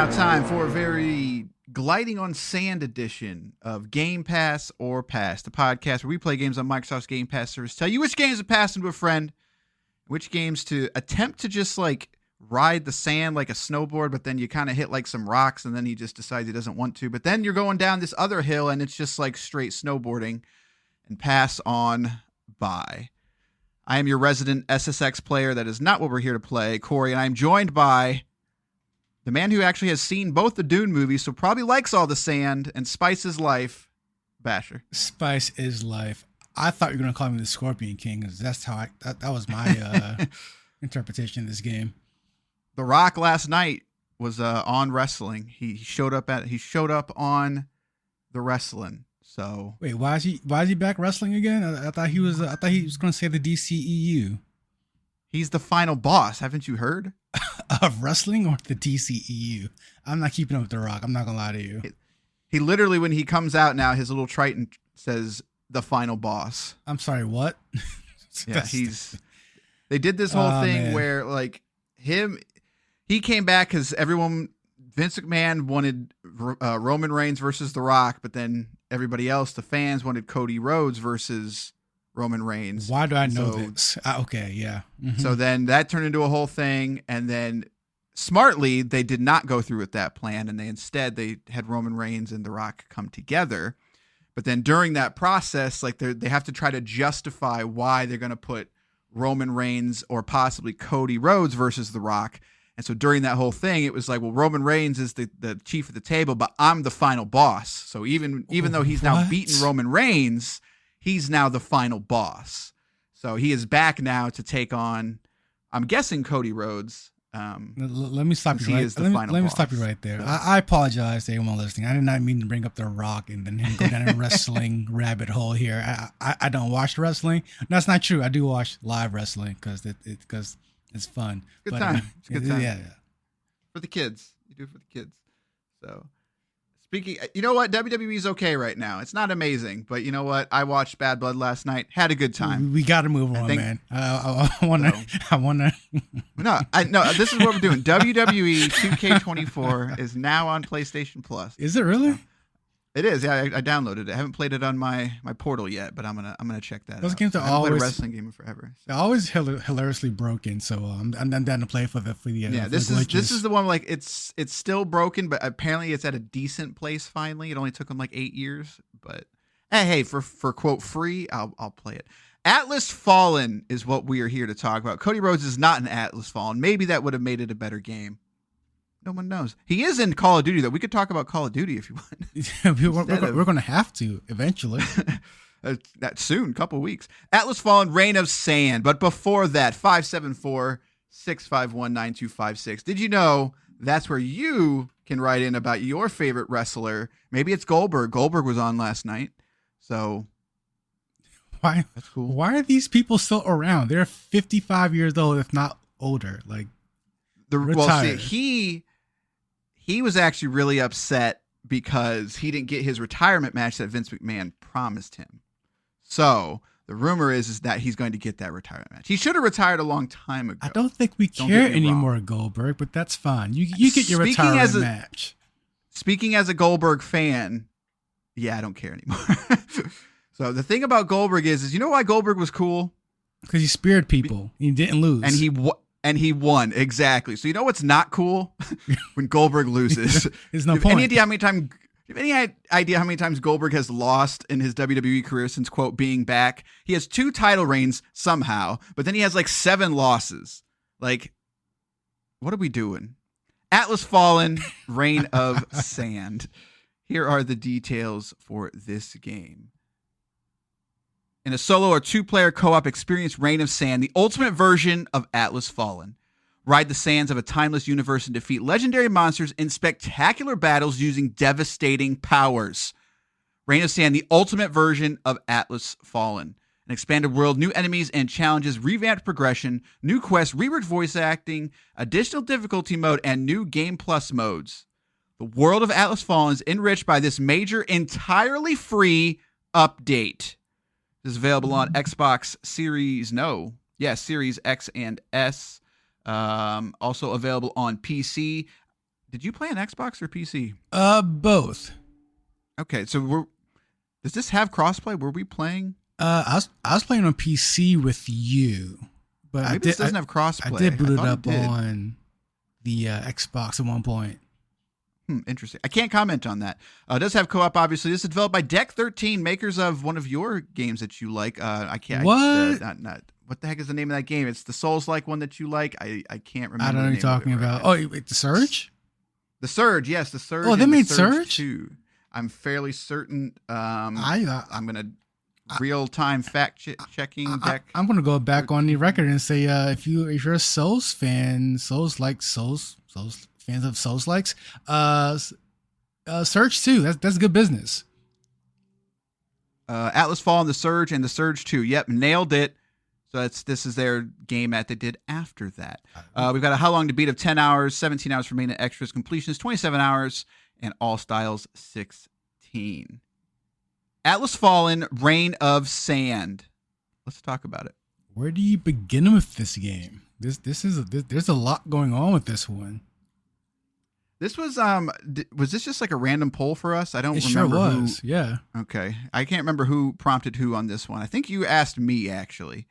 now time for a very gliding on sand edition of Game Pass or Pass, the podcast where we play games on Microsoft's Game Pass service, tell you which games to pass into a friend, which games to attempt to just like ride the sand like a snowboard, but then you kind of hit like some rocks and then he just decides he doesn't want to. But then you're going down this other hill and it's just like straight snowboarding, and pass on by. I am your resident SSX player. That is not what we're here to play, Cory, and I'm joined by the man who actually has seen both the Dune movies, so probably likes all the sand and spice is life, Basher. Spice is life. I thought you were going to call me the Scorpion King, because that's how that was my interpretation of this game. The Rock last night was on wrestling. He showed up on the wrestling. So wait, why is he back wrestling again? I thought he was going to say the DCEU. He's the final boss. Haven't you heard? Of wrestling or the DCEU? I'm not keeping up with The Rock. I'm not going to lie to you. He literally, when he comes out now, his little Triton says the final boss. I'm sorry, what? Yeah, they did this whole thing where like he came back because Vince McMahon wanted Roman Reigns versus The Rock, but then everybody else, the fans, wanted Cody Rhodes versus Roman Reigns. Why do I know this? Okay, yeah. Mm-hmm. So then that turned into a whole thing, and then smartly they did not go through with that plan, and they had Roman Reigns and The Rock come together. But then during that process, like they have to try to justify why they're going to put Roman Reigns or possibly Cody Rhodes versus The Rock. And so during that whole thing, it was like, well, Roman Reigns is the chief of the table, but I'm the final boss. So even though he's now beaten Roman Reigns, he's now the final boss. So he is back now to take on, I'm guessing, Cody Rhodes. Let me stop you right. Let me stop you right there. So, I apologize to anyone listening. I did not mean to bring up The Rock and then him go down a wrestling rabbit hole here. I don't watch wrestling. That's not true. I do watch live wrestling because it's fun. Good time. It's good time. Yeah. For the kids. You do it for the kids. So, speaking, you know what? WWE's okay right now. It's not amazing, but you know what? I watched Bad Blood last night. Had a good time. We got to move on, man. I want to. No, this is what we're doing. WWE 2K24 is now on PlayStation Plus. Is it really? It is. Yeah, I downloaded it. I haven't played it on my portal yet, but I'm gonna check that. Those out. games are always played a wrestling game in forever. So. They're always hilariously broken. So I'm down to play for the this is the one like it's still broken, but apparently it's at a decent place. Finally, it only took them like 8 years, but hey, for quote free, I'll play it. Atlas Fallen is what we are here to talk about. Cody Rhodes is not an Atlas Fallen. Maybe that would have made it a better game. No one knows. He is in Call of Duty, though. We could talk about Call of Duty if you want. We're going to have to eventually. That soon, couple weeks. Atlas Fallen, Reign of Sand. But before that, 574-651-9256. Did you know that's where you can write in about your favorite wrestler? Maybe it's Goldberg. Goldberg was on last night. So why? That's cool. Why are these people still around? They're 55 years old, if not older. Like, well, see, he was actually really upset because he didn't get his retirement match that Vince McMahon promised him. So the rumor is that he's going to get that retirement match. He should have retired a long time ago. I don't think we care anymore, Goldberg, but that's fine. You get your retirement match. Speaking as a Goldberg fan, yeah, I don't care anymore. So the thing about Goldberg is you know why Goldberg was cool? Because he speared people. He didn't lose. And he won, exactly. So you know what's not cool? When Goldberg loses. There's no point. Any idea how many times Goldberg has lost in his WWE career since, quote, being back? He has 2 title reigns somehow, but then he has like 7 losses. Like, what are we doing? Atlas Fallen, Reign of Sand. Here are the details for this game. In a solo or 2-player co-op experience, Reign of Sand, the ultimate version of Atlas Fallen. Ride the sands of a timeless universe and defeat legendary monsters in spectacular battles using devastating powers. Reign of Sand, the ultimate version of Atlas Fallen. An expanded world, new enemies and challenges, revamped progression, new quests, reworked voice acting, additional difficulty mode, and new Game Plus modes. The world of Atlas Fallen is enriched by this major, entirely free update. This is available on Xbox Series X and S. Also available on PC. Did you play on Xbox or PC? Both. Okay, so does this have crossplay? Were we playing? I was playing on PC with you, but maybe this doesn't have crossplay. I did boot it up on the Xbox at one point. Interesting. I can't comment on that. It does have co-op, obviously. This is developed by Deck 13, makers of one of your games that you like. I can't. What? What the heck is the name of that game? It's the Souls-like one that you like. I can't remember. I don't know what you're talking about. Wait, The Surge? The Surge, yes, The Surge. Oh, they made Surge? Too. I'm fairly certain. I'm gonna real-time fact-checking Deck. I'm gonna go back on the record and say, if you're a Souls fan, Souls fans of Souls likes, Surge 2. That's good business. Atlas Fallen, The Surge, and The Surge 2. Yep, nailed it. So this is their game that they did after that. We've got a How Long to Beat of 10 hours, 17 hours for main and extras. Completion is 27 hours, and all styles 16. Atlas Fallen, Reign of Sand. Let's talk about it. Where do you begin with this game? There's a lot going on with this one. This was this just like a random poll for us? I don't remember. Sure was. Yeah. Okay. I can't remember who prompted who on this one. I think you asked me actually.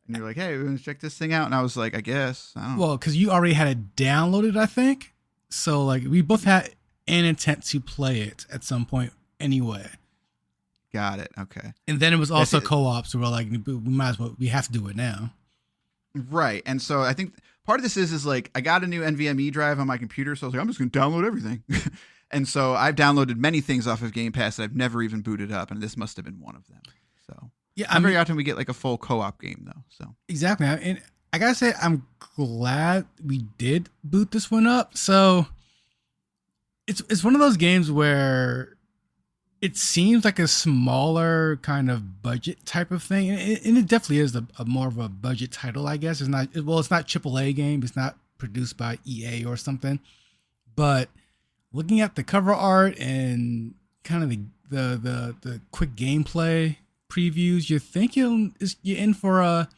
And you're like, "Hey, we're going to check this thing out." And I was like, "I guess." I don't know. Well, cuz you already had it downloaded, I think. So like we both had an intent to play it at some point anyway. Got it. Okay. And then it was also co-op, so we're like, we have to do it now. Right. And so I think part of this is like I got a new NVMe drive on my computer, so I was like, I'm just going to download everything. And so I've downloaded many things off of Game Pass that I've never even booted up, and this must have been one of them. So yeah, very often we get like a full co-op game though. So exactly, and I gotta say I'm glad we did boot this one up. So it's one of those games where it seems like a smaller kind of budget type of thing, and it definitely is a more of a budget title, I guess. It's not AAA game. It's not produced by EA or something. But looking at the cover art and kind of the quick gameplay previews, you think you're in for a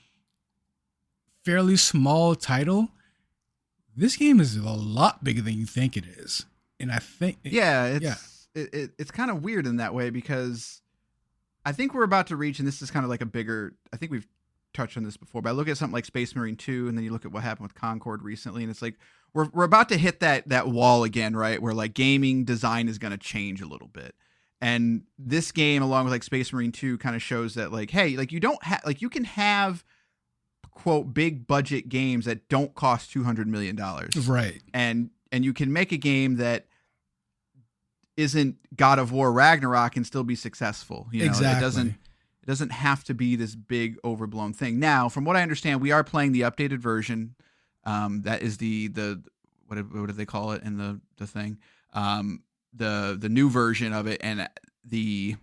fairly small title. This game is a lot bigger than you think it is, and I think it's kind of weird in that way because I think we're about to reach, and this is kind of like a bigger, I think we've touched on this before, but I look at something like Space Marine 2, and then you look at what happened with Concord recently, and it's like, we're about to hit that wall again, right? Where like gaming design is going to change a little bit. And this game, along with like Space Marine 2, kind of shows that like, hey, like you don't have, like you can have quote big budget games that don't cost $200 million. Right. And you can make a game that isn't God of War Ragnarok and still be successable. You know, exactly. It doesn't have to be this big overblown thing. Now, from what I understand, we are playing the updated version. That is the what do they call it in the thing? The new version of it, and the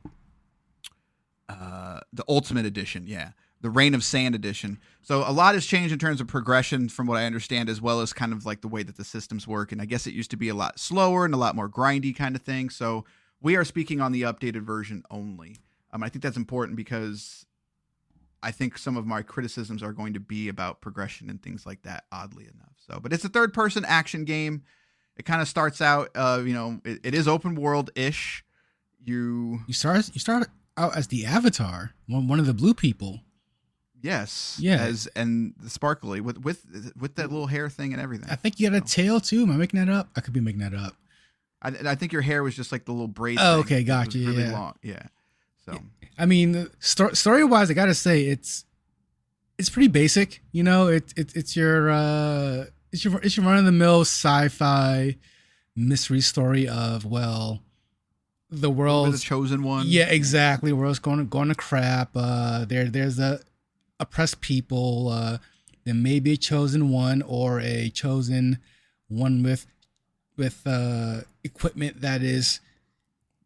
Ultimate Edition. Yeah. The Reign of Sand edition. So a lot has changed in terms of progression from what I understand, as well as kind of like the way that the systems work. And I guess it used to be a lot slower and a lot more grindy kind of thing. So we are speaking on the updated version only. I think that's important because I think some of my criticisms are going to be about progression and things like that, oddly enough. So, but it's a third person action game. It kind of starts out, it is open world-ish. You start out as the Avatar, one of the blue people. Yes. Yeah. And the sparkly with that little hair thing and everything. I think you had a tail too. Am I making that up? I could be making that up. I think your hair was just like the little braid. Oh, thing. okay, gotcha. It was really long. Yeah. So I mean, story wise, I gotta say it's pretty basic. You know, it's your run of the mill sci-fi mystery story of the world's the chosen one. Yeah, exactly. The world's going to crap. There's a oppressed people. There may be a chosen one or a chosen one with equipment that is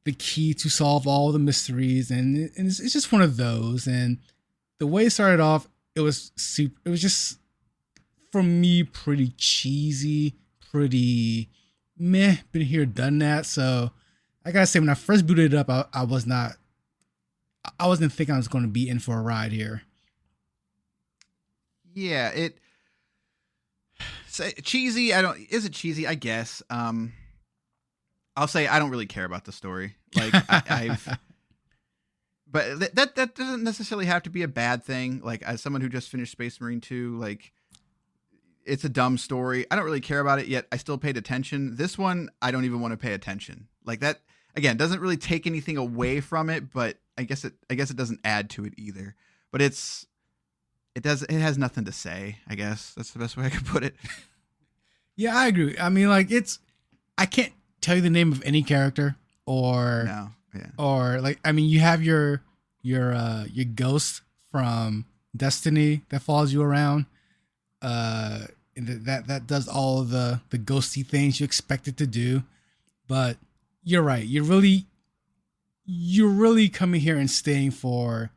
the key to solve all the mysteries, and it's just one of those. And the way it started off, it was just for me pretty cheesy, pretty meh. Been here, done that. So I gotta say, when I first booted it up, I wasn't thinking I was going to be in for a ride here. Yeah, cheesy. Is it cheesy? I guess. I'll say I don't really care about the story. Like but that doesn't necessarily have to be a bad thing. Like as someone who just finished Space Marine 2, like it's a dumb story. I don't really care about it, yet I still paid attention. This one, I don't even want to pay attention. Like that, again, doesn't really take anything away from it, but I guess it doesn't add to it either. But it has nothing to say, I guess. That's the best way I could put it. Yeah, I agree. I mean, like I can't tell you the name of any character or like, I mean, you have your ghost from Destiny that follows you around. And that does all of the ghosty things you expect it to do. But you're right. You're really coming here and staying for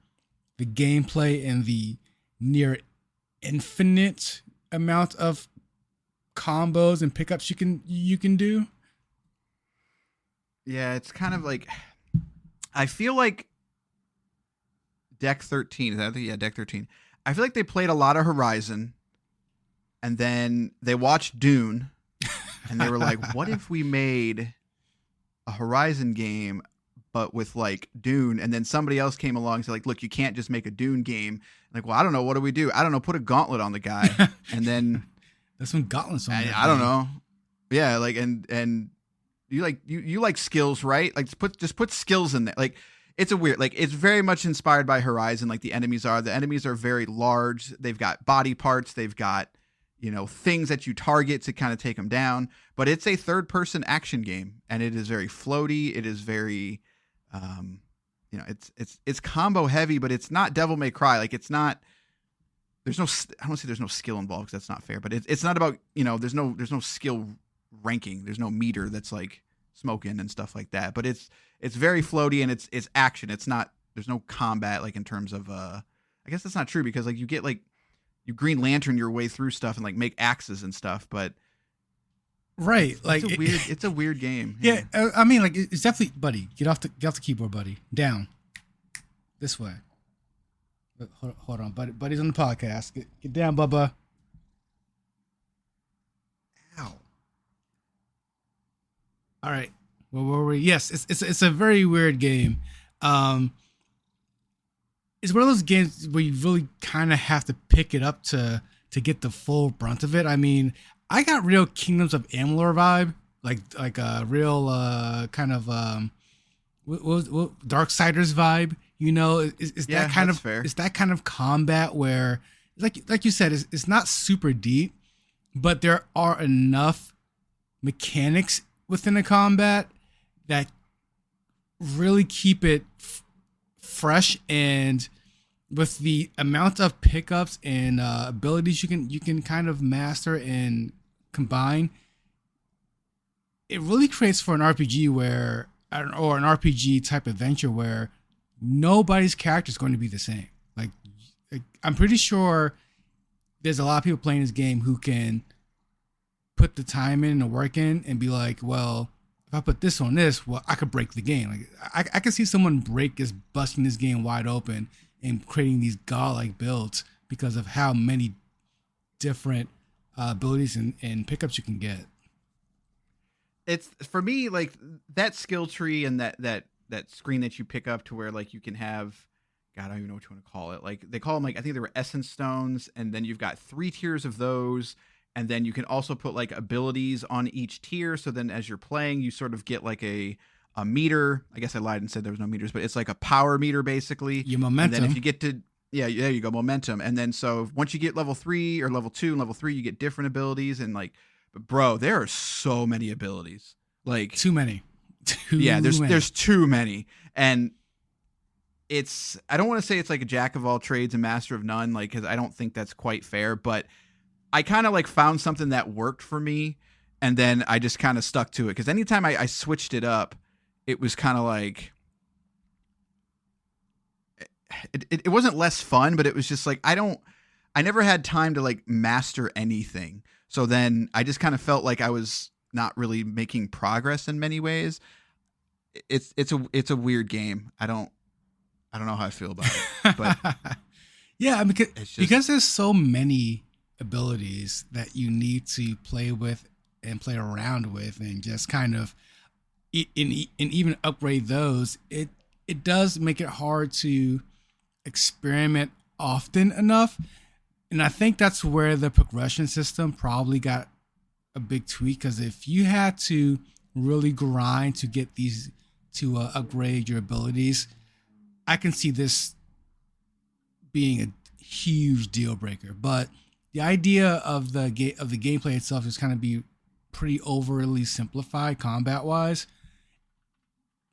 the gameplay and the near infinite amount of combos and pickups you can do. Yeah, it's kind of like, I feel like Deck 13. Deck 13. I feel like they played a lot of Horizon, and then they watched Dune, and they were like, "What if we made a Horizon game, but with like Dune?" And then somebody else came along and said, "Like, look, you can't just make a Dune game." Like, well, I don't know. What do we do? I don't know. Put a gauntlet on the guy, and then there's some gauntlets on there. I don't know. Yeah, like and. You like skills, right? Like just put skills in there. Like it's very much inspired by Horizon. Like the enemies are very large. They've got body parts. They've got, things that you target to kind of take them down. But it's a third person action game, and it is very floaty. It is very, it's combo heavy, but it's not Devil May Cry. Like it's not. I don't want to say there's no skill involved because that's not fair. But it's not about there's no skill ranking. There's no meter that's like smoking and stuff like that, but it's very floaty and it's action. It's not, there's no combat like in terms of I guess that's not true because like you get like you Green Lantern your way through stuff and like make axes and stuff, but right, it's a weird game. Yeah, I mean, like it's definitely, buddy, get off the keyboard, buddy, down this way. Hold on, buddy's on the podcast. Get down, Bubba. Ow. All right. Where were we? Yes, it's a very weird game. It's one of those games where you really kind of have to pick it up to get the full brunt of it. I mean, I got real Kingdoms of Amalur vibe, like a real kind of what Darksiders vibe. Is that kind of fair? Is that kind of combat where, like you said, it's not super deep, but there are enough mechanics within the combat that really keep it fresh, and with the amount of pickups and abilities you can kind of master and combine, it really creates for an RPG or an RPG type adventure where nobody's character is going to be the same. Like I'm pretty sure there's a lot of people playing this game who can put the time in and the work in and be like, well, if I put this on this, well, I could break the game. Like I could see someone busting this game wide open and creating these godlike builds because of how many different abilities and pickups you can get. It's for me like that skill tree and that screen that you pick up to where like you can have, God, I don't even know what you want to call it. Like they call them, like, I think there were essence stones, and then you've got 3 tiers of those. And then you can also put like abilities on each tier. So then as you're playing, you sort of get like a meter. I guess I lied and said there was no meters, but it's like a power meter basically. Your momentum. And then if you get to, there you go, momentum. And then so once you get level 3 or level 2 and level 3, you get different abilities. And like, bro, there are so many abilities. Like too many. There's too many. And I don't want to say it's like a jack of all trades and master of none, like, because I don't think that's quite fair, but I kind of like found something that worked for me, and then I just kind of stuck to it. Because anytime I switched it up, it was kind of like it wasn't less fun, but it was just like I never had time to like master anything. So then I just kind of felt like I was not really making progress in many ways. It's a weird game. I don't know how I feel about it, but yeah, because there's so many abilities that you need to play with and play around with, and just kind of and even upgrade those. It does make it hard to experiment often enough, and I think that's where the progression system probably got a big tweak. Because if you had to really grind to get these to upgrade your abilities, I can see this being a huge deal breaker. But the idea of the gameplay itself is kind of be pretty overly simplified combat wise.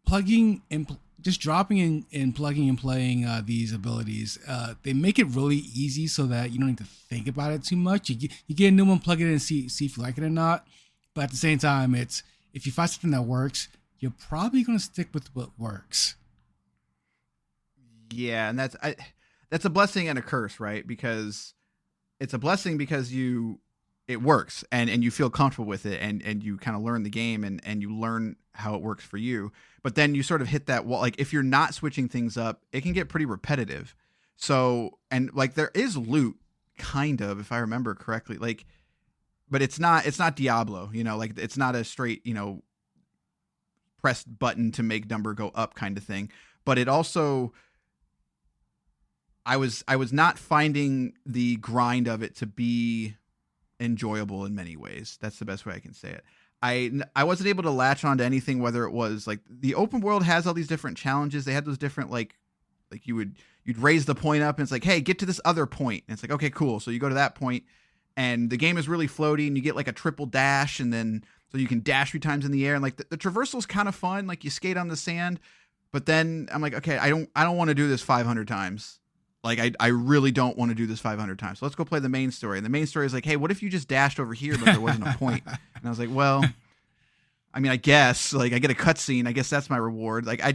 Plugging and just dropping in and plugging and playing these abilities, they make it really easy so that you don't need to think about it too much. You get a new one, plug it in, and see if you like it or not. But at the same time, it's if you find something that works, you're probably going to stick with what works. Yeah, and that's a blessing and a curse, right? Because it's a blessing because it works and you feel comfortable with it, and you kind of learn the game and you learn how it works for you. But then you sort of hit that wall. Like if you're not switching things up, it can get pretty repetitive. So, and like there is loot kind of, if I remember correctly, like, but it's not Diablo, like it's not a straight, press button to make number go up kind of thing. But it also, I was not finding the grind of it to be enjoyable in many ways. That's the best way I can say it. I wasn't able to latch on to anything, whether it was like the open world has all these different challenges. They had those different like you'd raise the point up and it's like, hey, get to this other point. And it's like, okay, cool. So you go to that point and the game is really floaty and you get like a triple dash, and then so you can dash 3 times in the air, and like the traversal is kind of fun. Like you skate on the sand, but then I'm like, okay, I don't want to do this 500 times. Like I really don't want to do this 500 times. So let's go play the main story. And the main story is like, hey, what if you just dashed over here, but there wasn't a point? And I was like, well, I mean, I guess like I get a cutscene. I guess that's my reward. Like I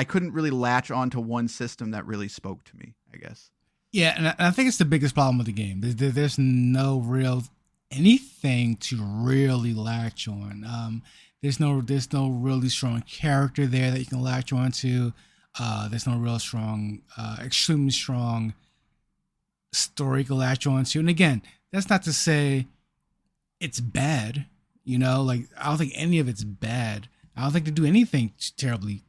couldn't really latch onto one system that really spoke to me, I guess. Yeah. And I think it's the biggest problem with the game. There's no real anything to really latch on. There's no really strong character there that you can latch on to. There's no real strong, extremely strong story to latch on to. And again, that's not to say it's bad, like I don't think any of it's bad. I don't think they do anything terribly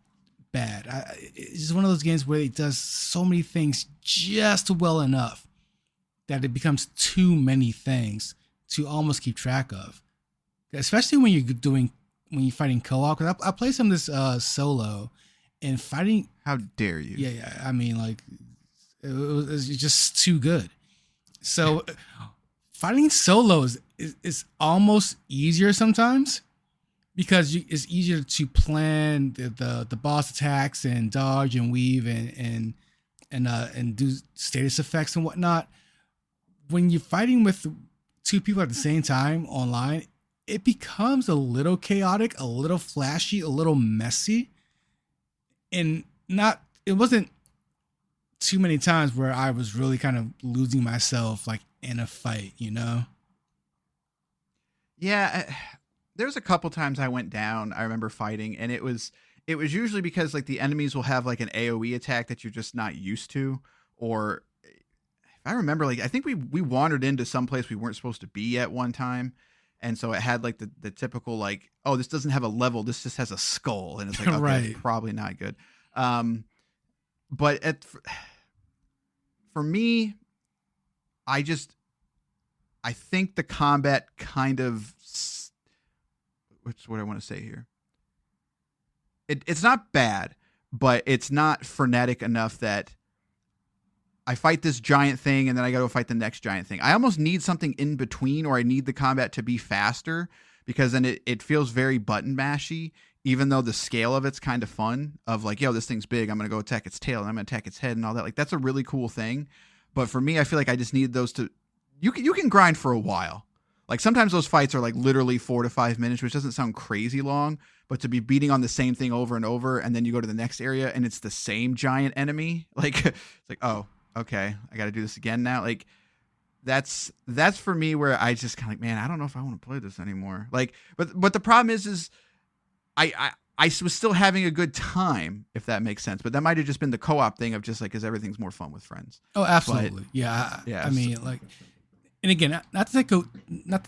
bad. It's just one of those games where it does so many things just well enough that it becomes too many things to almost keep track of. Especially when you're fighting co-op. Because I play some of this solo. And fighting, how dare you? Yeah. I mean, like, it was just too good. So, fighting solo is almost easier sometimes because it's easier to plan the boss attacks and dodge and weave and do status effects and whatnot. When you're fighting with 2 people at the same time online, it becomes a little chaotic, a little flashy, a little messy. And it wasn't too many times where I was really kind of losing myself like in a fight, Yeah, there's a couple times I went down. I remember fighting, and it was usually because like the enemies will have like an AoE attack that you're just not used to, or if I remember, like I think we wandered into some place we weren't supposed to be at one time. And so it had like the typical like, oh, this doesn't have a level. This just has a skull. And it's like, okay, right. It's probably not good. But for me, I think the combat kind of, what's what I want to say here. It's not bad, but it's not frenetic enough that I fight this giant thing and then I got to fight the next giant thing. I almost need something in between, or I need the combat to be faster, because then it feels very button mashy, even though the scale of it's kind of fun of like, yo, this thing's big. I'm going to go attack its tail and I'm going to attack its head and all that. Like that's a really cool thing. But for me, I feel like I just need those to, you can grind for a while. Like sometimes those fights are like literally 4 to 5 minutes, which doesn't sound crazy long, but to be beating on the same thing over and over, and then you go to the next area and it's the same giant enemy. Like it's like, oh, okay, I got to do this again now. Like that's for me where I just kind of like, man, I don't know if I want to play this anymore. Like, but the problem is I I was still having a good time, if that makes sense. But that might have just been the co-op thing of just like, because everything's more fun with friends. Oh, absolutely. But, I mean, like, and again, not to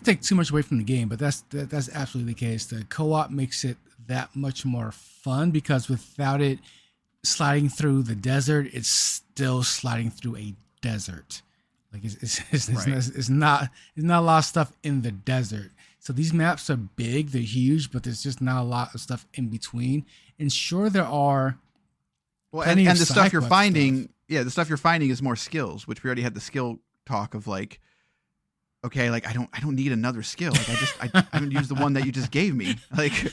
take too much away from the game, but that's absolutely the case. The co-op makes it that much more fun because without it sliding through the desert, it's still sliding through a desert. Like it's not a lot of stuff in the desert. So these maps are big, they're huge, but there's just not a lot of stuff in between. And sure, there are. Well, and the stuff you're finding, the stuff you're finding is more skills, which we already had the skill talk of like, okay, like I don't need another skill. Like I haven't used the one that you just gave me. Like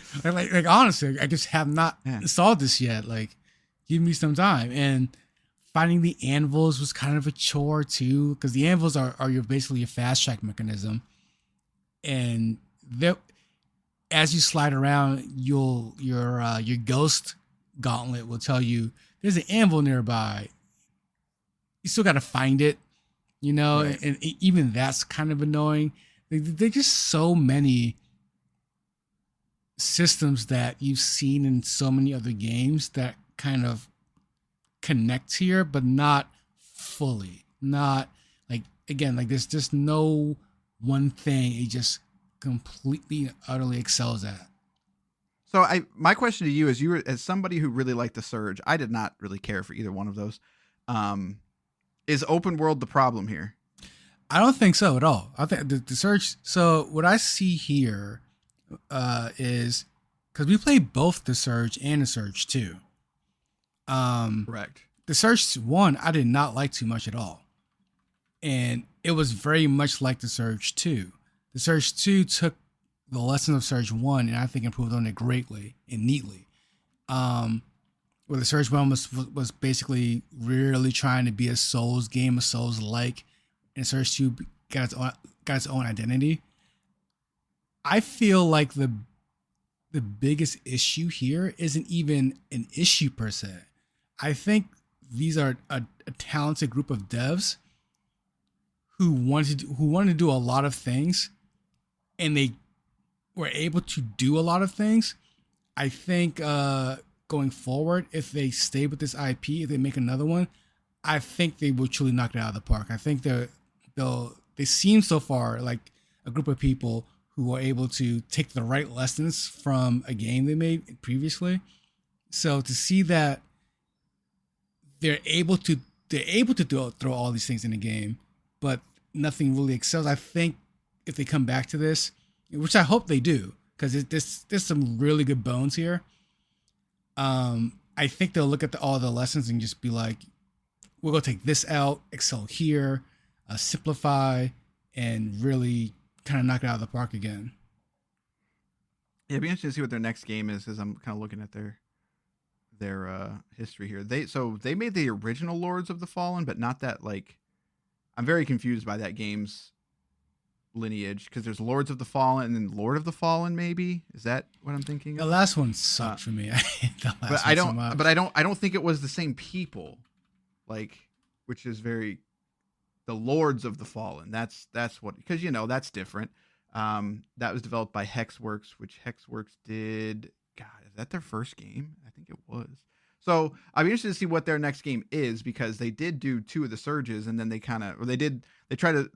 honestly, I just have not installed this yet. Like, give me some time. And finding the anvils was kind of a chore too, because the anvils are basically your fast track mechanism. And as you slide around, your ghost gauntlet will tell you there's an anvil nearby. You still got to find it, you know, right. and even that's kind of annoying. There's just so many systems that you've seen in so many other games that kind of connect here, but not fully. Not like, again, like there's just no one thing it just completely utterly excels at. So my question to you is, as somebody who really liked the Surge, I did not really care for either one of those. Is open world the problem here? I don't think so at all. I think the Surge. So what I see here is, because we played both the Surge and the Surge 2. Correct. The Surge 1 I did not like too much at all, and it was very much like the Surge 2. The Surge 2 took the lessons of Surge 1 and I think improved on it greatly and neatly. Where the Surge 1 was basically really trying to be a Souls game, a Souls-like, and Surge 2 got its own identity. I feel like the biggest issue here isn't even an issue per se. I think these are a talented group of devs who wanted to do a lot of things, and they were able to do a lot of things. I think going forward, if they stay with this IP, if they make another one, I think they will truly knock it out of the park. I think they seem so far like a group of people who are able to take the right lessons from a game they made previously. So to see that they're able to throw all these things in the game, but nothing really excels. I think if they come back to this, which I hope they do, because there's some really good bones here. I think they'll look at all the lessons and just be like, we're going to take this out, excel here, simplify, and really kind of knock it out of the park again. Yeah, it'd be interesting to see what their next game is, as I'm kind of looking at their history here. They made the original Lords of the Fallen, but not that, like, I'm very confused by that game's lineage, because there's Lords of the Fallen and then Lord of the Fallen. Maybe is that what I'm thinking? The last one sucked for me. I hate the last one so much. But I don't think it was the same people, like, which is very the Lords of the Fallen. That's what, because that's different. That was developed by Hexworks, which Hexworks did. God, is that their first game? I think it was. So I'd be interested to see what their next game is, because they did do 2 of the Surges, and then they tried to.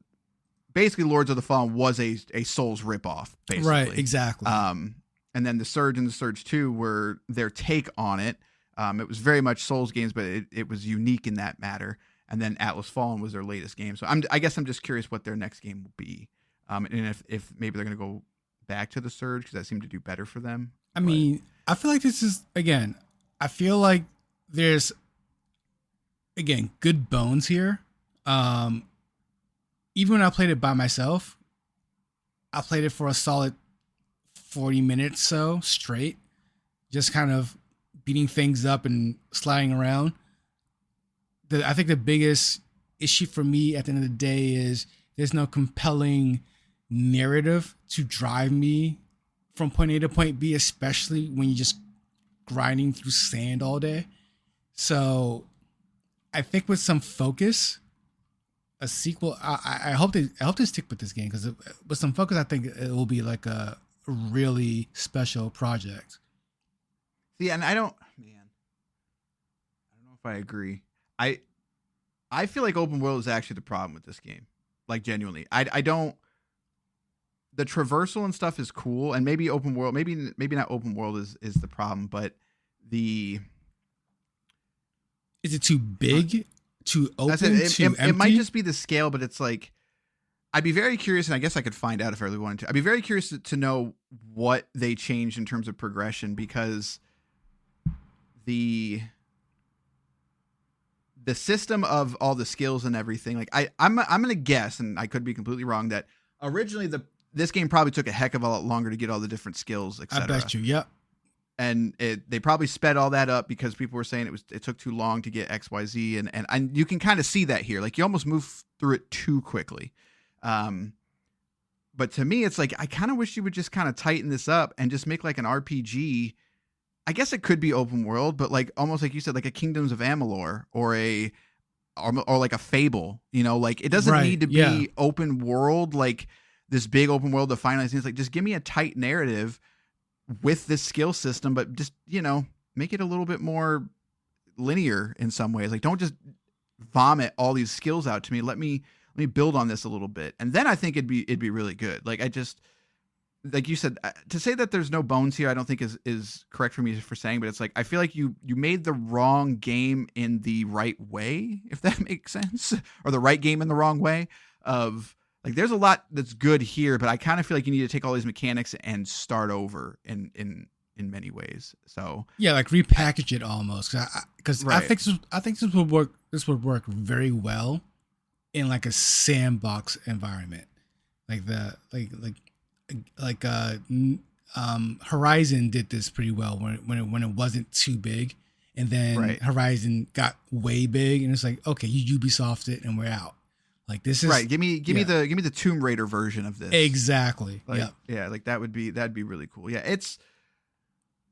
Basically, Lords of the Fallen was a Souls ripoff, basically. Right, exactly. And then the Surge and the Surge 2 were their take on it. It was very much Souls games, but it was unique in that matter. And then Atlas Fallen was their latest game. So I guess I'm just curious what their next game will be. And if maybe they're going to go back to the Surge, because that seemed to do better for them. I mean, I feel like this is, again, I feel like there's, again, good bones here. Even when I played it by myself, I played it for a solid 40 minutes so straight, just kind of beating things up and sliding around. I think the biggest issue for me at the end of the day is there's no compelling narrative to drive me from point A to point B, especially when you're just grinding through sand all day. So I think with some focus, a sequel, I hope they stick with this game, because with some focus, I think it will be like a really special project. See, and I don't know if I agree. I feel like open world is actually the problem with this game. Like genuinely, I don't. The traversal and stuff is cool, and maybe open world, maybe not open world is the problem, but is it too big, too open, too empty? It might just be the scale, but it's like I'd be very curious, and I guess I could find out if I really wanted to. I'd be very curious to know what they changed in terms of progression, because the system of all the skills and everything, like I'm gonna guess, and I could be completely wrong, that originally this game probably took a heck of a lot longer to get all the different skills, etc. I bet you, yep. And they probably sped all that up because people were saying it took too long to get XYZ, and you can kind of see that here. Like you almost move through it too quickly. But to me, it's like I kind of wish you would just kind of tighten this up and just make like an RPG. I guess it could be open world, but like almost like you said, like a Kingdoms of Amalur or like a Fable, like it doesn't need to be open world, like this big open world to finalize things. Like just give me a tight narrative with this skill system, but just, make it a little bit more linear in some ways. Like don't just vomit all these skills out to me. Let me build on this a little bit. And then I think it'd be really good. Like like you said, to say that there's no bones here, I don't think is correct for me for saying, but it's like, I feel like you made the wrong game in the right way, if that makes sense, or the right game in the wrong way of like, there's a lot that's good here, but I kind of feel like you need to take all these mechanics and start over in many ways. So yeah, like repackage it almost. Cause I think this would work. This would work very well in like a sandbox environment, Horizon did this pretty well when it wasn't too big, and then Horizon got way big, and it's like, okay, you Ubisoft it, and we're out. Like this is right. Give me the Tomb Raider version of this. Exactly. Like, yeah, like that'd be really cool. Yeah, it's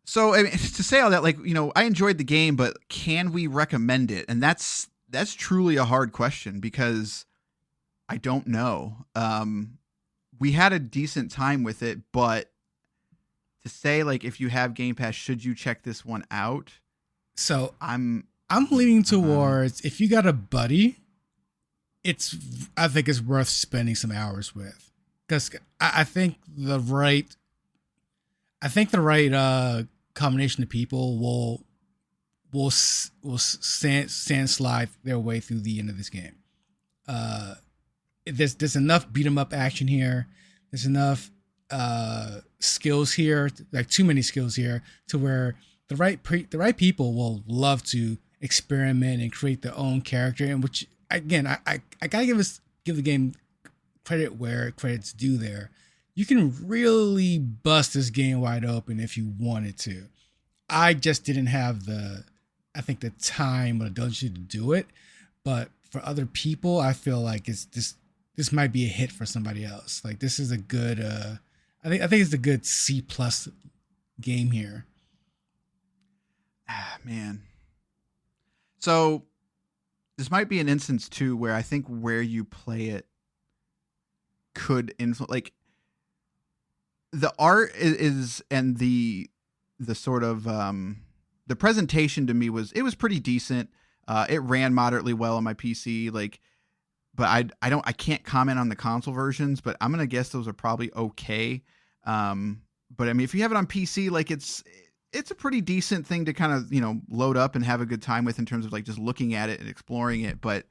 so. I mean, to say all that, like I enjoyed the game, but can we recommend it? And that's truly a hard question because I don't know. We had a decent time with it, but to say like if you have Game Pass, should you check this one out? So I'm leaning towards if you got a buddy, I think it's worth spending some hours with, because I think the right combination of people will sand slide their way through the end of this game. There's enough beat 'em up action here. There's enough skills here, like too many skills here, to where the right people will love to experiment and create their own character. And which again, I gotta give the game credit where credit's due. There, you can really bust this game wide open if you wanted to. I just didn't have the time or the ability to do it. But for other people, I feel like this might be a hit for somebody else. Like this is a good, I think it's a good C+ game here. Ah, man. So this might be an instance too where I think where you play it could influence, like the art is and the sort of the presentation to me was pretty decent. It ran moderately well on my PC, like. But I can't comment on the console versions, but I'm gonna guess those are probably okay. But I mean, if you have it on PC, like it's a pretty decent thing to kind of load up and have a good time with in terms of like just looking at it and exploring it. But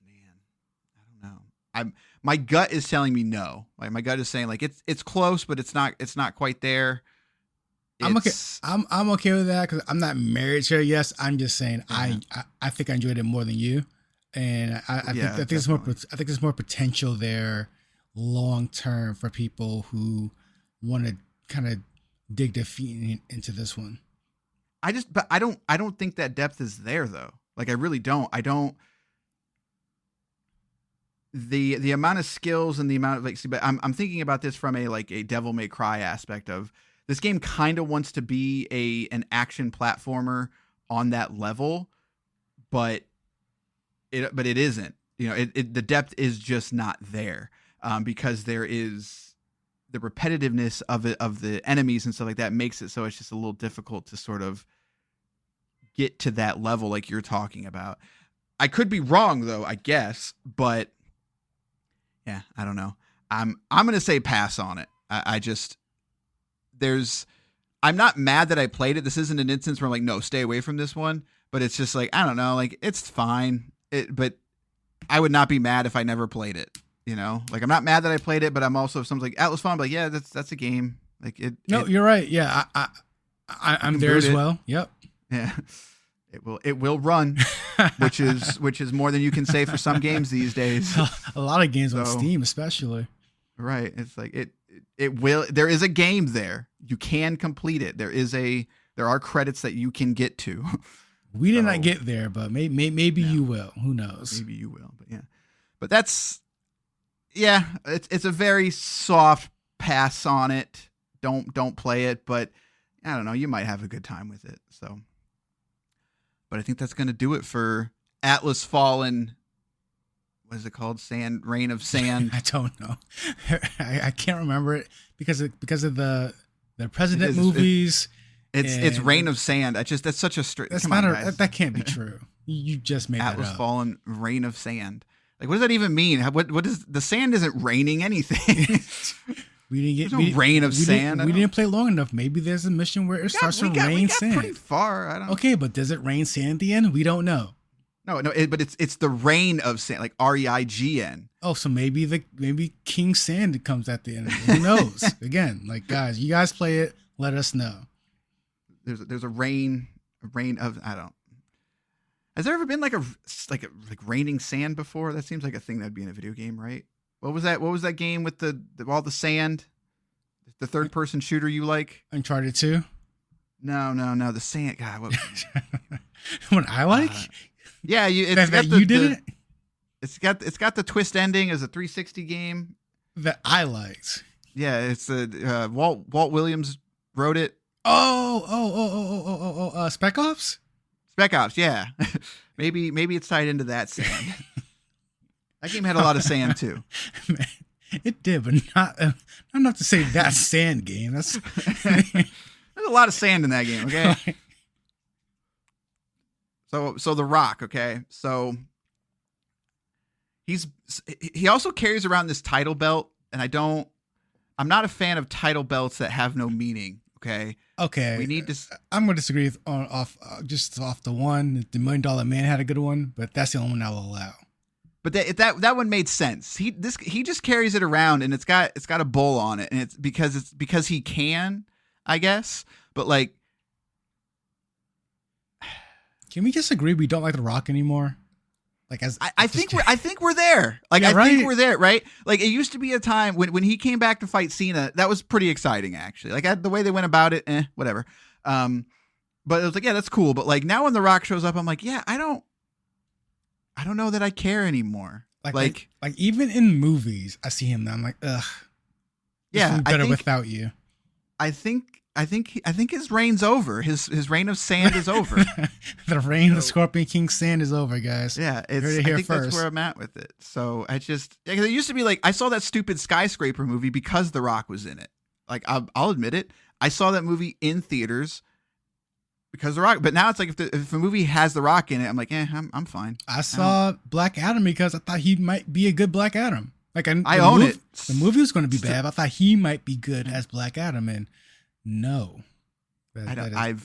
man, I don't know. My gut is telling me no. Like my gut is saying like it's close, but it's not quite there. I'm okay. I'm okay with that because I'm not married to it. Yes, I'm just saying I think I enjoyed it more than you. And I think there's more potential there long term for people who want to kind of dig their feet into this one. I don't think that depth is there though. Like I really don't. The amount of skills and the amount of but I'm thinking about this from a Devil May Cry aspect of this game kind of wants to be an action platformer on that level, but it isn't. The depth is just not there because there is the repetitiveness of the enemies and stuff like that makes it so it's just a little difficult to sort of get to that level like you're talking about. I could be wrong though, I guess, but yeah, I don't know. I'm going to say pass on it. I'm not mad that I played it. This isn't an instance where I'm like, no, stay away from this one, but it's just like, I don't know, like it's fine. But I would not be mad if I never played it. You know, like I'm not mad that I played it, but I'm also, if someone's like, Atlas Fallen, like, yeah, that's a game. Like No, you're right. Yeah, I'm there as well. Yep. Yeah. It will run, which is more than you can say for some games these days. A lot of games on Steam, especially. Right. It's like it will. There is a game there. You can complete it. There are credits that you can get to. We did not get there, but maybe you will. Who knows? Maybe you will. But yeah. But that's it's a very soft pass on it. Don't play it. But I don't know. You might have a good time with it. So. But I think that's going to do it for Atlas Fallen. What is it called? Reign of Sand. I don't know. I can't remember it because of the President movies. It's Reign of Sand. That's such a straight. That can't be true. You just made Atlas that up. Fallen, Reign of Sand. Like, what does that even mean? What is the sand? Isn't raining anything? We didn't get rain of sand. We didn't play long enough. Maybe there's a mission where it starts to rain sand. Pretty far. Okay, but does it rain sand at the end? We don't know. No, but it's the rain of sand, like REIGN. Oh, so maybe King Sand comes at the end. Who knows? Again, like guys, you guys play it. Let us know. There's a rain of I don't. Has there ever been like raining sand before? That seems like a thing that'd be in a video game, right? What was that game with all the sand? The third person shooter you like? Uncharted 2? No. The sand. God, what? What I like? Yeah, you did it. It's got the twist ending as a 360 game that I liked. Yeah, it's Walt Williams wrote it. Spec Ops. Spec Ops, yeah. maybe it's tied into that sand. That game had a lot of sand too. Man, it did, but not enough to say that sand game. There's a lot of sand in that game. Okay. So The Rock. Okay. So he also carries around this title belt, and I'm not a fan of title belts that have no meaning. Okay. We need to. I'm going to disagree off the one. The $1 Million Man had a good one, but that's the only one I'll allow. But that one made sense. He just carries it around, and it's got a bull on it, and it's because he can, I guess. But like, can we just agree we don't like The Rock anymore? Like, I think we're there. Like, yeah, I think we're there, right? Like, it used to be a time when he came back to fight Cena, that was pretty exciting, actually. Like, the way they went about it, whatever. But it was like, yeah, that's cool. But like now when The Rock shows up, I'm like, yeah, I don't know that I care anymore. Like even in movies, I see him now. I'm like, ugh. Yeah, better without you. I think his reign's over. His reign of sand is over. The reign of Scorpion King Sand is over, guys. Yeah, I think that's where I'm at with it. So it used to be like I saw that stupid Skyscraper movie because The Rock was in it. Like I'll admit it, I saw that movie in theaters because The Rock. But now it's like if a movie has The Rock in it, I'm like, I'm fine. I saw Black Adam because I thought he might be a good Black Adam. Like I own it. The movie was going to be bad, but I thought he might be good as Black Adam, and no, I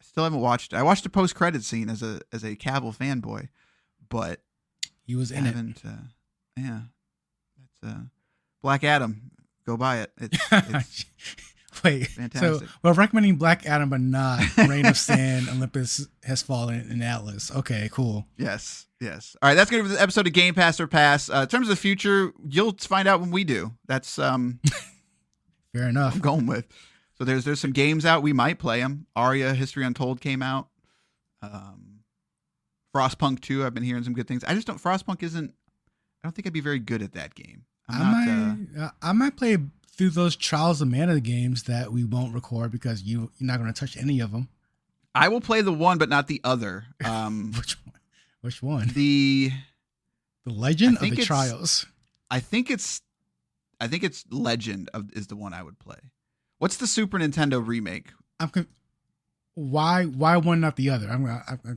still haven't watched it. I watched the post-credit scene as a Cavill fanboy, but he was in it. Yeah, it's Black Adam. Go buy it. It's Wait, fantastic. So we're recommending Black Adam, but not Reign of Sand, Olympus Has Fallen, and Atlas. Okay, cool. Yes. All right, that's going to be the episode of Game Pass or Pass. In terms of the future, you'll find out when we do. That's fair enough. I'm going with. So there's some games out. We might play them. Aria History Untold came out. Frostpunk 2. I've been hearing some good things. Frostpunk isn't. I don't think I'd be very good at that game. I might play through those Trials of Mana games that we won't record because you're not going to touch any of them. I will play the one, but not the other. Which one? The Legend of the Trials. I think it's I think it's Legend is the one I would play. What's the Super Nintendo remake? Why one not the other? I'm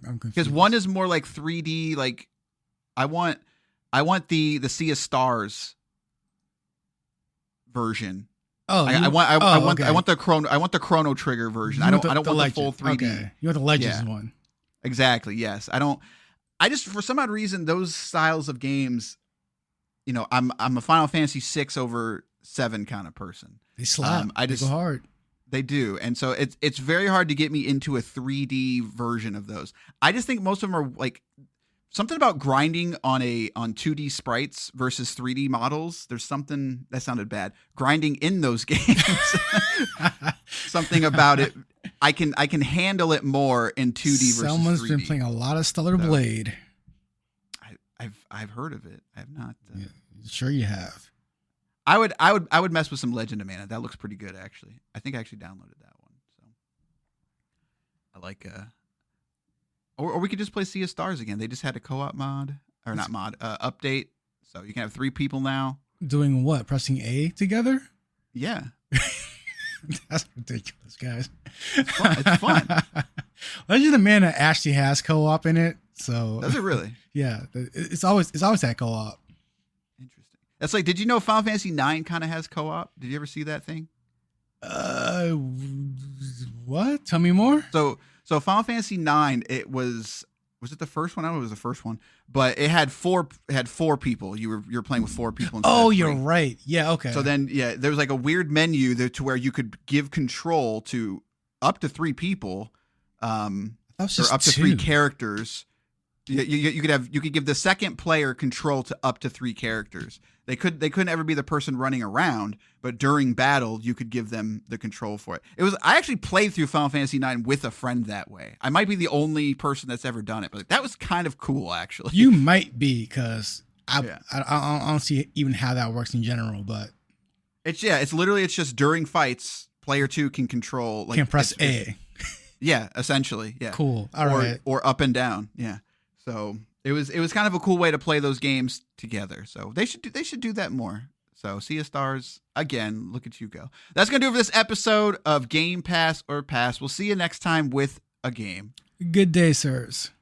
confused. Because one is more like 3D. Like I want the Sea of Stars version. Oh, I want the Chrono Trigger version. I don't want the full 3D. Okay. You want the Legends one. Exactly. Yes. I just for some odd reason those styles of games, you know, I'm a Final Fantasy 6 over 7 kind of person. They slap. They go hard. They do. And so it's very hard to get me into a 3D version of those. I just think most of them are like something about grinding on 2D sprites versus 3D models. There's something that sounded bad. Grinding in those games. Something about it. I can handle it more in 2D versus 3D. Someone's been playing a lot of Stellar Blade. I've heard of it. I have not. Yeah, sure you have. I would mess with some Legend of Mana. That looks pretty good actually. I think I actually downloaded that one. So I like or we could just play Sea of Stars again. They just had a co-op mod or not mod update, so you can have 3 people now. Doing what? Pressing A together? Yeah. That's ridiculous, guys. It's fun. Legend of Mana actually has co-op in it, so does it really? Yeah, it's always that co-op. Interesting. That's like, did you know Final Fantasy 9 kind of has co-op? Did you ever see that thing? What? Tell me more. So Final Fantasy 9, it was it the first one? I don't know if it was the first one, but it had four people. You were playing with 4 people. Oh, you're right. Yeah, okay. So then, yeah, there was like a weird menu there to where you could give control to up to 3 people, or up to 3 characters. You could give the second player control to up to 3 characters. They couldn't ever be the person running around, but during battle you could give them the control for it. I actually played through Final Fantasy 9 with a friend that way. I might be the only person that's ever done it, but that was kind of cool actually. You might be, because I don't see even how that works in general, but it's just during fights, player 2 can control can press A. Yeah, essentially. Yeah. Cool. All right. Or up and down. Yeah. So it was kind of a cool way to play those games together. So they should do that more. So Sea of Stars, again, look at you go. That's going to do it for this episode of Game Pass or Pass. We'll see you next time with a game. Good day, sirs.